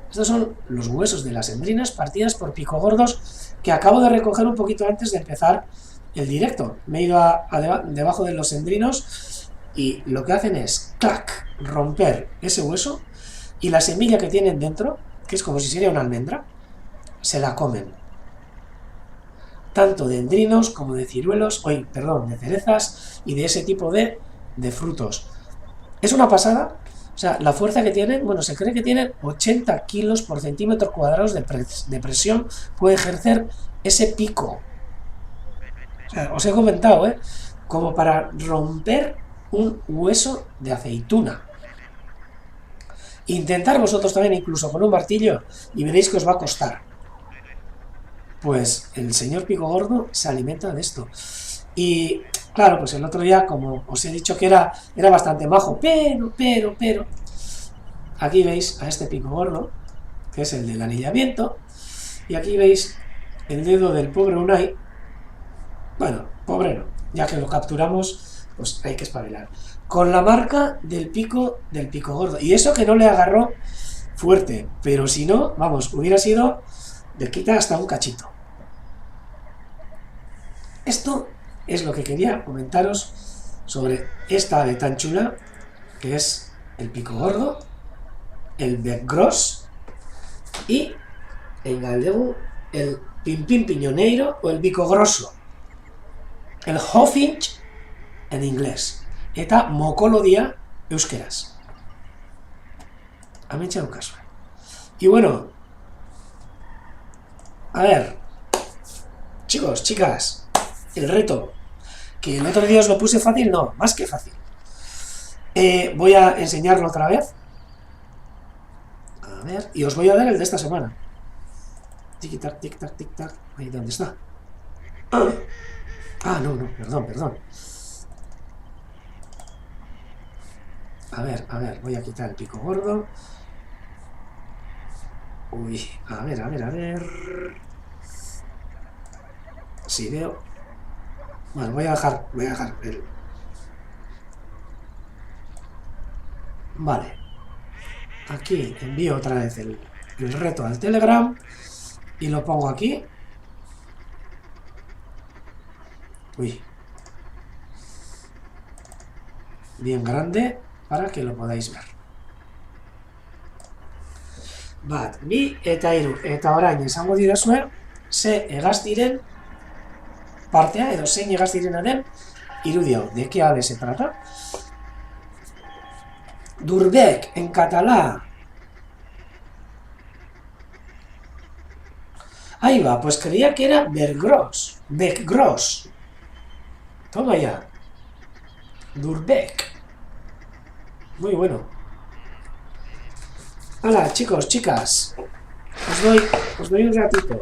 Estos son los huesos de las endrinas partidas por picogordos que acabo de recoger un poquito antes de empezar el directo. Me he ido debajo de los endrinos y lo que hacen es, clac, romper ese hueso y la semilla que tienen dentro, que es como si sería una almendra, se la comen. Tanto de endrinos como de ciruelos, de cerezas y de ese tipo de frutos. Es una pasada. O sea, la fuerza que tienen, bueno, se cree que tienen 80 kilos por centímetro cuadrados de presión, puede ejercer ese pico. O sea, os he comentado, como para romper un hueso de aceituna. Intentar vosotros también, incluso con un martillo, y veréis que os va a costar. Pues el señor pico gordo se alimenta de esto. Y claro, pues el otro día, como os he dicho que era bastante majo, pero, aquí veis a este pico gordo, que es el del anillamiento, y aquí veis el dedo del pobre Unai. Bueno, pobre no, ya que lo capturamos, pues hay que espabilar. Con la marca del pico gordo. Y eso que no le agarró fuerte, pero si no, vamos, hubiera sido de quita hasta un cachito. Esto es lo que quería comentaros sobre esta ave tan chula, que es el pico gordo, el bec gros y en galego el pimpín piñoneiro o el bico grosso, el hawfinch en inglés, eta mokolodia euskeraz. Han echado caso. Y bueno, a ver, chicos, chicas, el reto, que el otro día os lo puse fácil, no, más que fácil. Voy a enseñarlo otra vez. A ver, y os voy a dar el de esta semana. Tic-tac, tic-tac, tic-tac. Ahí, ¿dónde está? No, perdón. A ver, voy a quitar el pico gordo. Uy, a ver. Si veo... Bueno, voy a dejar el... Vale. Aquí envío otra vez el reto al Telegram y lo pongo aquí. Uy. Bien grande para que lo podáis ver. Bat, bi eta hiru eta orain esango didazue ze hegaz diren partea edo zein hegaz direna den irudi hau. ¿De qué ave se trata? Durbec, en catalán. Ahí va, pues creía que era bec gros. Toma ya. Durbec. Muy bueno. Hola, chicos, chicas. Os doy un ratito.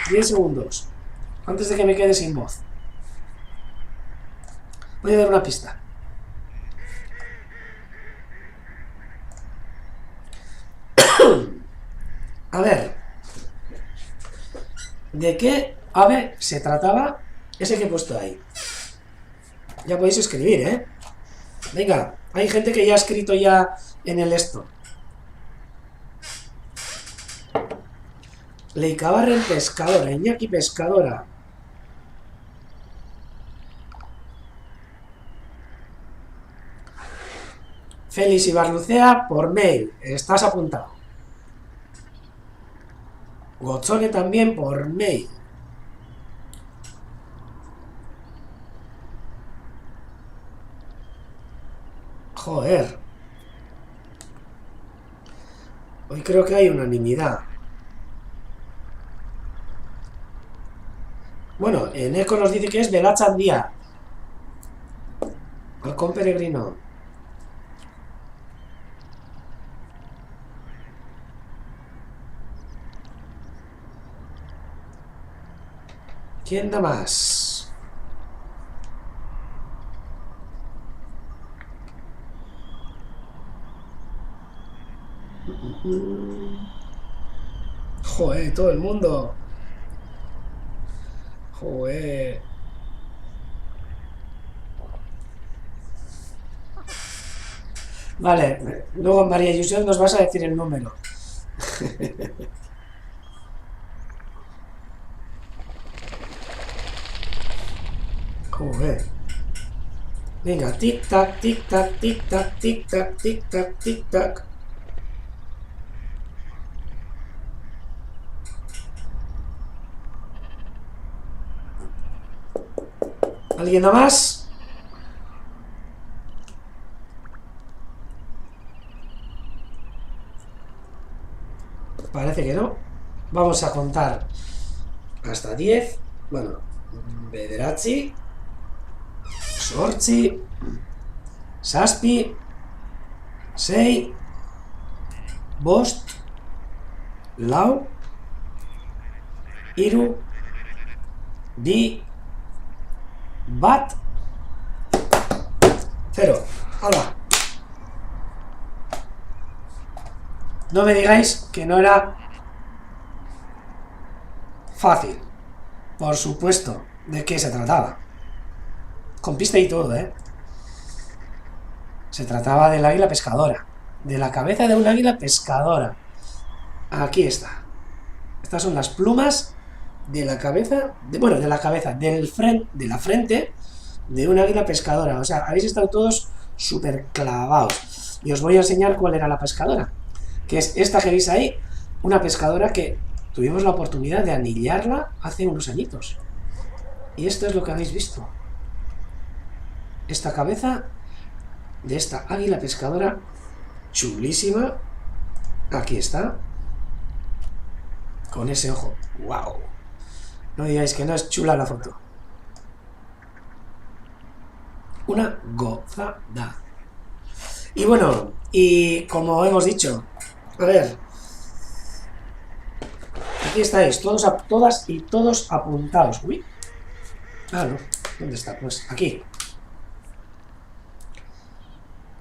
10 segundos. Antes de que me quede sin voz. Voy a dar una pista. A ver. ¿De qué ave se trataba ese que he puesto ahí? Ya podéis escribir, ¿eh? Venga, hay gente que ya ha escrito ya en el esto. Leicabarren pescadora, Iñaki pescadora. Félix Ibarlucea por mail, estás apuntado. Gotzone también por mail. Joder. Hoy creo que hay unanimidad. Bueno, en Eco nos dice que es Belachandía. Halcón peregrino. ¿Quién da más? Joder, todo el mundo. Joder. Vale, luego María José nos vas a decir el número. Joder. Venga, tic-tac, tic-tac, tic-tac, tic-tac, tic-tac, tic-tac. ¿Alguien da más? Parece que no. Vamos a contar hasta 10. Bueno, Bederatzi, Sortzi, Saspi, Sei, Bost, Lau, Iru, Bi, Bat, 0. ¡Hala! No me digáis que no era fácil. Por supuesto. ¿De qué se trataba? Con pista y todo, ¿eh? Se trataba del águila pescadora. De la cabeza de un águila pescadora. Aquí está. Estas son las plumas de la cabeza... de la cabeza, de la frente de un águila pescadora. O sea, habéis estado todos súper clavados. Y os voy a enseñar cuál era la pescadora. Que es esta que veis ahí. Una pescadora que tuvimos la oportunidad de anillarla hace unos añitos. Y esto es lo que habéis visto. Esta cabeza de esta águila pescadora chulísima. Aquí está. Con ese ojo. ¡Wow! No digáis que no es chula la foto. Una gozada. Y bueno, y como hemos dicho, a ver, aquí estáis, todas y todos apuntados. Uy. Ah, no. ¿Dónde está? Pues aquí.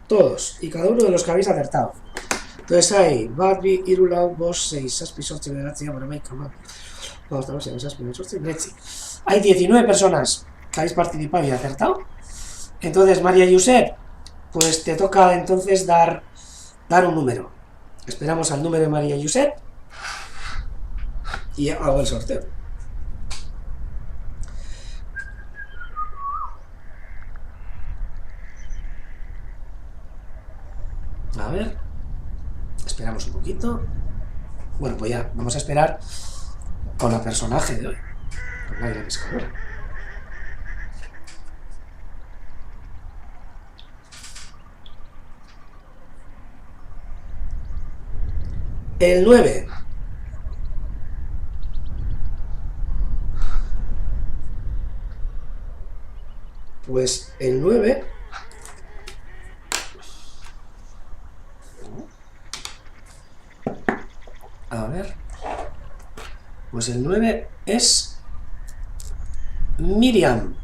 Todos y cada uno de los que habéis acertado. Entonces hay Badby, Irulau, Bosch, 6, Saspi, Sorti, Bederatzi, Amoramei, Kamal. Vamos a ver, Saspi, Sorti, Bederatzi. Hay 19 personas que habéis participado y acertado. Entonces, María Josep, pues te toca entonces dar un número. Esperamos al número de María Josep y hago el sorteo. A ver, esperamos un poquito. Bueno, pues ya, vamos a esperar con la personaje de hoy, con la águila pescadora. El 9. Pues el 9... A ver. Pues el 9 es Miriam.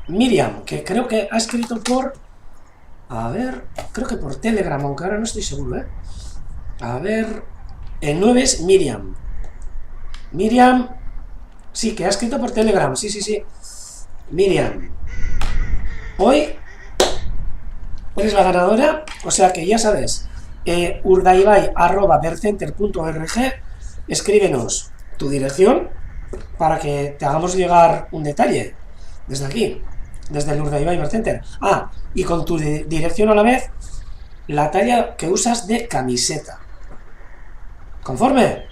Miriam, que creo que ha escrito por... A ver, creo que por Telegram, aunque ahora no estoy seguro, ¿eh? A ver... El 9 es Miriam. Miriam... Sí, que ha escrito por Telegram, sí. Miriam. Hoy eres la ganadora, o sea que ya sabes... urdaibai@vercenter.org. Escríbenos tu dirección para que te hagamos llegar un detalle desde aquí, desde el Urdaibai Vercenter. Ah, y con tu dirección a la vez, la talla que usas de camiseta. ¿Conforme?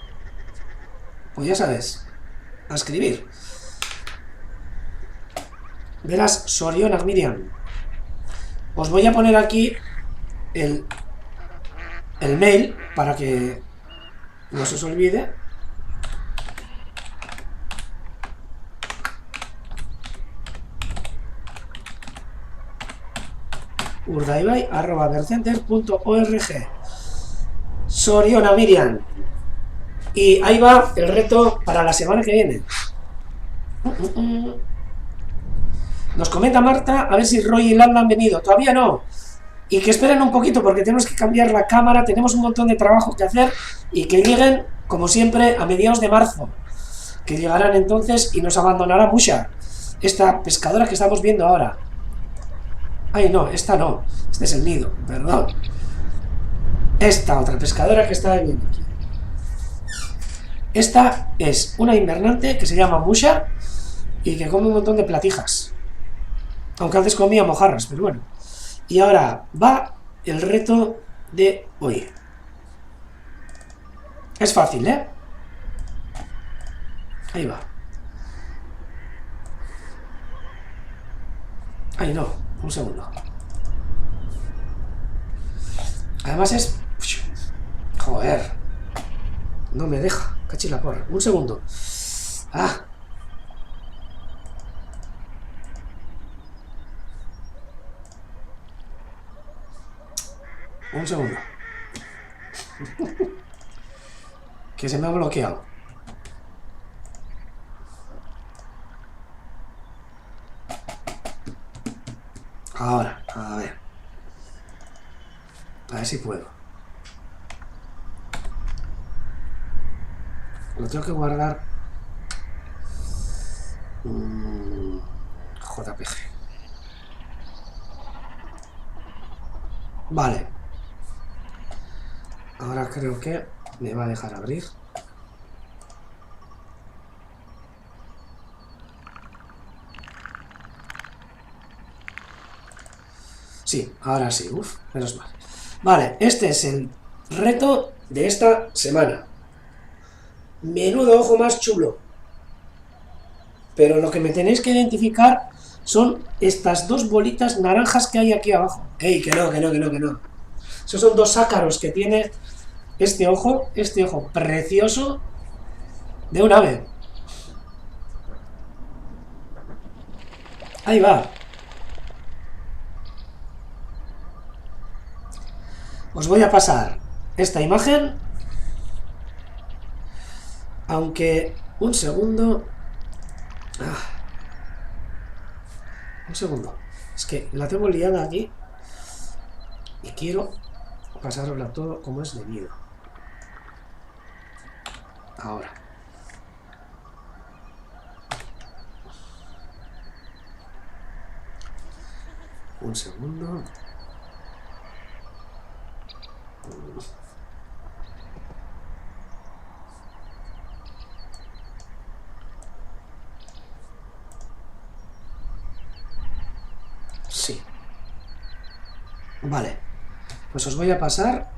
Pues ya sabes, a escribir. Verás, Sorionak Miriam. Os voy a poner aquí el mail para que no se os olvide. urdaibai@vercenter.org. Soriona Miriam. Y ahí va el reto para la semana que viene. Nos comenta Marta a ver si Roy y Landa han venido. Todavía no. Y que esperen un poquito porque tenemos que cambiar la cámara, tenemos un montón de trabajo que hacer y que lleguen, como siempre, a mediados de marzo. Que llegarán entonces y nos abandonará Musha, esta pescadora que estamos viendo ahora. Ay, no, esta no. Este es el nido, perdón. Esta otra pescadora que está viendo aquí. Esta es una invernante que se llama Musha y que come un montón de platijas. Aunque antes comía mojarras, pero bueno. Y ahora va el reto de hoy. Es fácil, ¿eh? Ahí va. Ay, no. Un segundo. Además es... Joder. No me deja. Cachila porra. Un segundo. Ah. Un segundo. Que se me ha bloqueado. Ahora, a ver. A ver si puedo. Lo tengo que guardar. JPG. Vale. Ahora creo que me va a dejar abrir. Sí, ahora sí. Uf, menos mal. Vale, este es el reto de esta semana. Menudo ojo más chulo. Pero lo que me tenéis que identificar son estas dos bolitas naranjas que hay aquí abajo. ¡Ey, que no! Esos son dos ácaros que tiene este ojo precioso de un ave. Ahí va. Os voy a pasar esta imagen. Aunque... Un segundo. Un segundo. Es que la tengo liada aquí. Y quiero pasárosla todo como es debido. Ahora. Un segundo. Sí. Vale. Pues os voy a pasar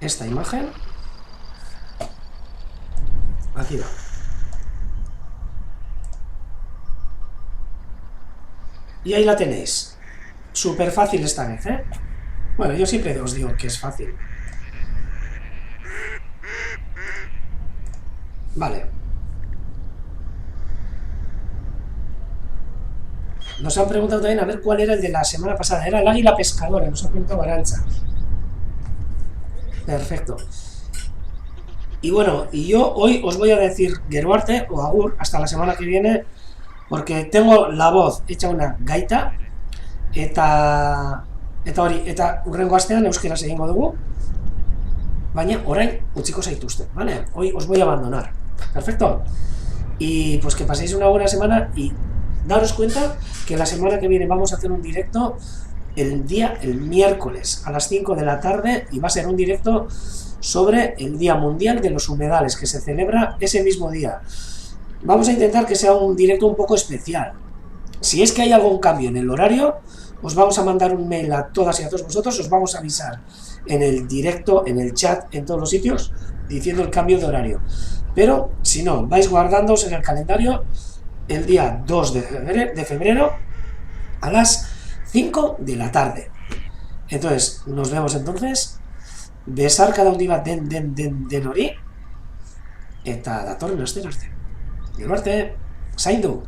esta imagen. Aquí va. Y ahí la tenéis. Súper fácil esta vez, ¿eh? Bueno, yo siempre os digo que es fácil. Vale. Nos han preguntado también a ver cuál era el de la semana pasada. Era el águila pescadora, nos ha preguntado Arancha. Perfecto. Y bueno, y yo hoy os voy a decir Geruarte o Agur hasta la semana que viene, porque tengo la voz hecha una gaita. Eta urrengo astean euskera egingo dugu. Baina orain utziko zaituzte, ¿vale? Hoy os voy a abandonar. Perfecto. Y pues que paséis una buena semana y daros cuenta que la semana que viene vamos a hacer un directo el miércoles a las 5 de la tarde y va a ser un directo sobre el Día Mundial de los Humedales que se celebra ese mismo día. Vamos a intentar que sea un directo un poco especial. Si es que hay algún cambio en el horario, os vamos a mandar un mail a todas y a todos vosotros, os vamos a avisar en el directo, en el chat, en todos los sitios, diciendo el cambio de horario. Pero si no, vais guardándoos en el calendario el día 2 de febrero a las 5 de la tarde. Entonces, nos vemos entonces. Besar cada un día den hori eta datorren astean arte. Gero arte, zaindu!